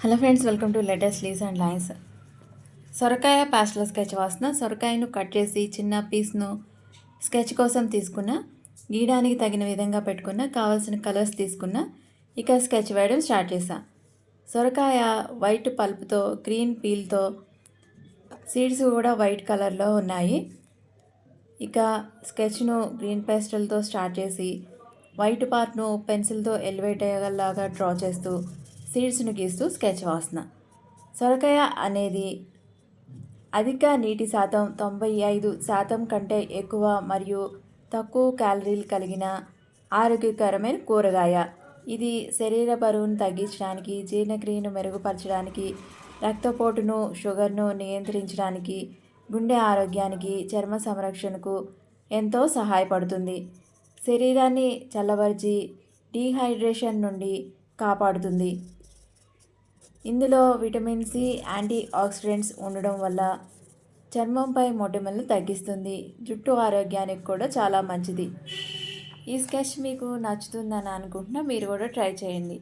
Hello friends, welcome to latest leaves and lines. సొరకాయ pastel sketch వాసిన సొరకాయను cut చేసి చిన్న పీస్ను sketch కోసం తీసుకున్న, గీయడానికి తగిన విధంగా పెట్టుకున్న, కావాల్సిన కలర్స్ తీసుకున్న. ఇక స్కెచ్ వేయడం స్టార్ట్ చేసా. సొరకాయ వైట్ పల్ప్తో, గ్రీన్ పీల్తో, సీడ్స్ కూడా వైట్ కలర్లో ఉన్నాయి. ఇక స్కెచ్ను గ్రీన్ పేస్టల్తో స్టార్ట్ చేసి వైట్ పార్ట్ను పెన్సిల్తో ఎలివేట్ అయ్యేలాగా డ్రా చేస్తూ సీడ్స్ను గీస్తూ స్కెచ్ వాసిన. సొరకాయ అనేది అధిక నీటి శాతం 95% కంటే ఎక్కువ మరియు తక్కువ క్యాలరీలు కలిగిన ఆరోగ్యకరమైన కూరగాయ. ఇది శరీర బరువును తగ్గించడానికి, జీర్ణక్రియను మెరుగుపరచడానికి, రక్తపోటును, షుగర్ను నియంత్రించడానికి, గుండె ఆరోగ్యానికి, చర్మ సంరక్షణకు ఎంతో సహాయపడుతుంది. శరీరాన్ని చల్లబరిచి డీహైడ్రేషన్ నుండి కాపాడుతుంది. ఇందులో విటమిన్ సి, యాంటీ ఆక్సిడెంట్స్ ఉండడం వల్ల చర్మంపై మొటిమలను తగ్గిస్తుంది. జుట్టు ఆరోగ్యానికి కూడా చాలా మంచిది. ఈ స్కెచ్ మీకు నచ్చుతుందని అనుకుంటున్నా. మీరు కూడా ట్రై చేయండి.